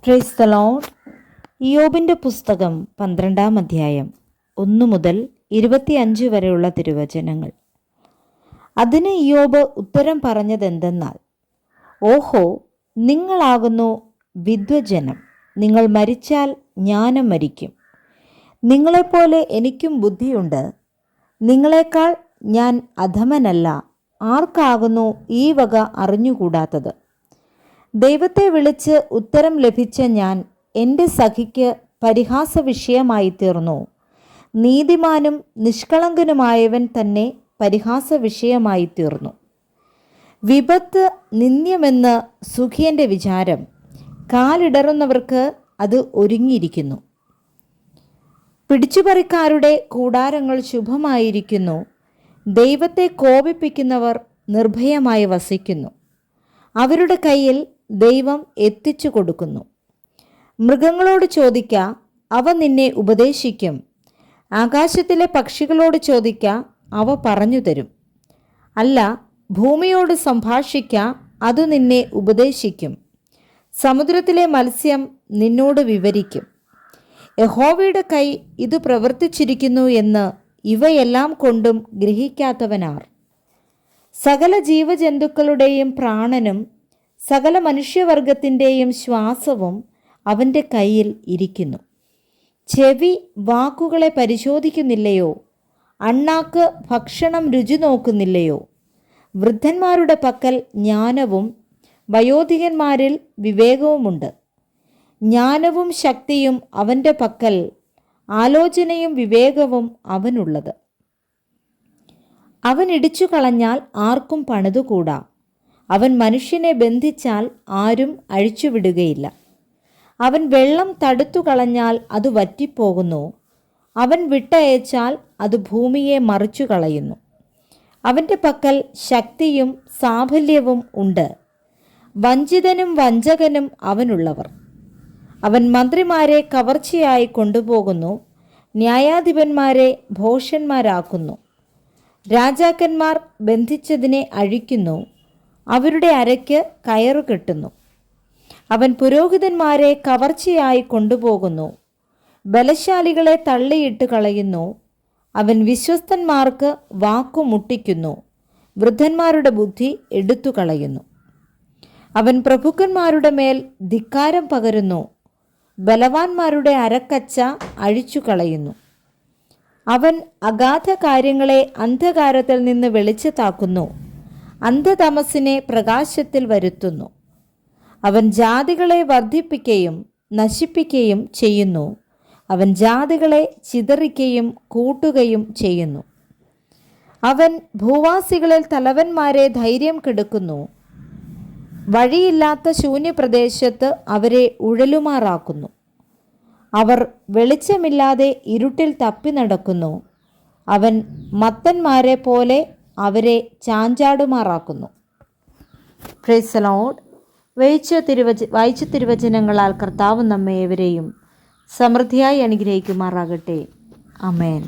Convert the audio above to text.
Praise the Lord. ഇയ്യോബിൻ്റെ പുസ്തകം 12-ാം അധ്യായം 1 മുതൽ 25 വരെയുള്ള തിരുവചനങ്ങൾ. അതിന് ഇയ്യോബ് ഉത്തരം പറഞ്ഞതെന്തെന്നാൽ, ഓഹോ, നിങ്ങളാകുന്നു വിദ്വജ്ജനം, നിങ്ങൾ മരിച്ചാൽ ഞാനും മരിക്കും. നിങ്ങളെപ്പോലെ എനിക്കും ബുദ്ധിയുണ്ട്, നിങ്ങളെക്കാൾ ഞാൻ അധമനല്ല. ആർക്കാകുന്നു ഈ വക അറിഞ്ഞുകൂടാത്തത്? ദൈവത്തെ വിളിച്ച് ഉത്തരം ലഭിച്ച ഞാൻ എൻ്റെ സഖിക്ക് പരിഹാസ വിഷയമായി തീർന്നു. നീതിമാനും നിഷ്കളങ്കനുമായവൻ തന്നെ പരിഹാസ വിഷയമായി തീർന്നു. വിപത്ത് നിന്ദ്യമെന്ന് സുഖിയൻ്റെ വിചാരം, കാലിടറുന്നവർക്ക് അത് ഒരുങ്ങിയിരിക്കുന്നു. പിടിച്ചുപറിക്കാരുടെ കൂടാരങ്ങൾ ശുഭമായിരിക്കുന്നു. ദൈവത്തെ കോപിപ്പിക്കുന്നവർ നിർഭയമായി വസിക്കുന്നു. അവരുടെ കയ്യിൽ ദൈവം എത്തിച്ചു കൊടുക്കുന്നു. മൃഗങ്ങളോട് ചോദിക്ക, അവ നിന്നെ ഉപദേശിക്കും. ആകാശത്തിലെ പക്ഷികളോട് ചോദിക്ക, അവ പറഞ്ഞു തരും. അല്ല, ഭൂമിയോട് സംഭാഷിക്ക, അത് നിന്നെ ഉപദേശിക്കും. സമുദ്രത്തിലെ മത്സ്യം നിന്നോട് വിവരിക്കും. യഹോവയുടെ കൈ ഇത് പ്രവർത്തിച്ചിരിക്കുന്നു എന്ന് ഇവയെല്ലാം കൊണ്ടും ഗ്രഹിക്കാത്തവനാർ? സകല ജീവജന്തുക്കളുടെയും പ്രാണനും സകല മനുഷ്യവർഗത്തിൻ്റെയും ശ്വാസവും അവൻ്റെ കയ്യിൽ ഇരിക്കുന്നു. ചെവി വാക്കുകളെ പരിശോധിക്കുന്നില്ലയോ? അണ്ണാക്ക് ഭക്ഷണം രുചി നോക്കുന്നില്ലയോ? വൃദ്ധന്മാരുടെ പക്കൽ ജ്ഞാനവും വയോധികന്മാരിൽ വിവേകവുമുണ്ട്. ജ്ഞാനവും ശക്തിയും അവൻ്റെ പക്കൽ, ആലോചനയും വിവേകവും അവനുള്ളത്. അവൻ ഇടിച്ചു കളഞ്ഞാൽ ആർക്കും പണിതുകൂടാ. അവൻ മനുഷ്യനെ ബന്ധിച്ചാൽ ആരും അഴിച്ചുവിടുകയില്ല. അവൻ വെള്ളം തടുത്തു കളഞ്ഞാൽ അത് വറ്റിപ്പോകുന്നു. അവൻ വിട്ടയച്ചാൽ അത് ഭൂമിയെ മറിച്ചു കളയുന്നു. അവൻ്റെ പക്കൽ ശക്തിയും സാഫല്യവും ഉണ്ട്. വഞ്ചിതനും വഞ്ചകനും അവനുള്ളവർ. അവൻ മന്ത്രിമാരെ കവർച്ചയായി കൊണ്ടുപോകുന്നു, ന്യായാധിപന്മാരെ ഭോഷന്മാരാക്കുന്നു. രാജാക്കന്മാർ ബന്ധിച്ചതിനെ അഴിക്കുന്നു, അവരുടെ അരയ്ക്ക് കയറു കെട്ടുന്നു. അവൻ പുരോഹിതന്മാരെ കവർച്ചയായി കൊണ്ടുപോകുന്നു, ബലശാലികളെ തള്ളിയിട്ട് കളയുന്നു. അവൻ വിശ്വസ്തന്മാർക്ക് വാക്കു മുട്ടിക്കുന്നു, വൃദ്ധന്മാരുടെ ബുദ്ധി എടുത്തു കളയുന്നു. അവൻ പ്രഭുക്കന്മാരുടെ മേൽ ധിക്കാരം പകരുന്നു, ബലവാന്മാരുടെ അരക്കച്ച അഴിച്ചു കളയുന്നു. അവൻ അഗാധ കാര്യങ്ങളെ അന്ധകാരത്തിൽ നിന്ന് വെളിച്ചത്താക്കുന്നു, അന്ധതമസിനെ പ്രകാശത്തിൽ വരുത്തുന്നു. അവൻ ജാതികളെ വർദ്ധിപ്പിക്കുകയും നശിപ്പിക്കുകയും ചെയ്യുന്നു. അവൻ ജാതികളെ ചിതറിക്കുകയും കൂട്ടുകയും ചെയ്യുന്നു. അവൻ ഭൂവാസികളിൽ തലവന്മാരെ ധൈര്യം കെടുക്കുന്നു. വഴിയില്ലാത്ത ശൂന്യപ്രദേശത്ത് അവരെ ഉഴലുമാറാക്കുന്നു. അവർ വെളിച്ചമില്ലാതെ ഇരുട്ടിൽ തപ്പി നടക്കുന്നു. അവൻ മത്തന്മാരെ പോലെ അവരെ ചാഞ്ചാടുമാറാക്കുന്നു. Praise the Lord. വായിച്ച തിരുവചനങ്ങളാൽ കർത്താവ് നമ്മെ ഏവരെയും സമൃദ്ധിയായി അനുഗ്രഹിക്കുമാറാകട്ടെ. ആമേൻ.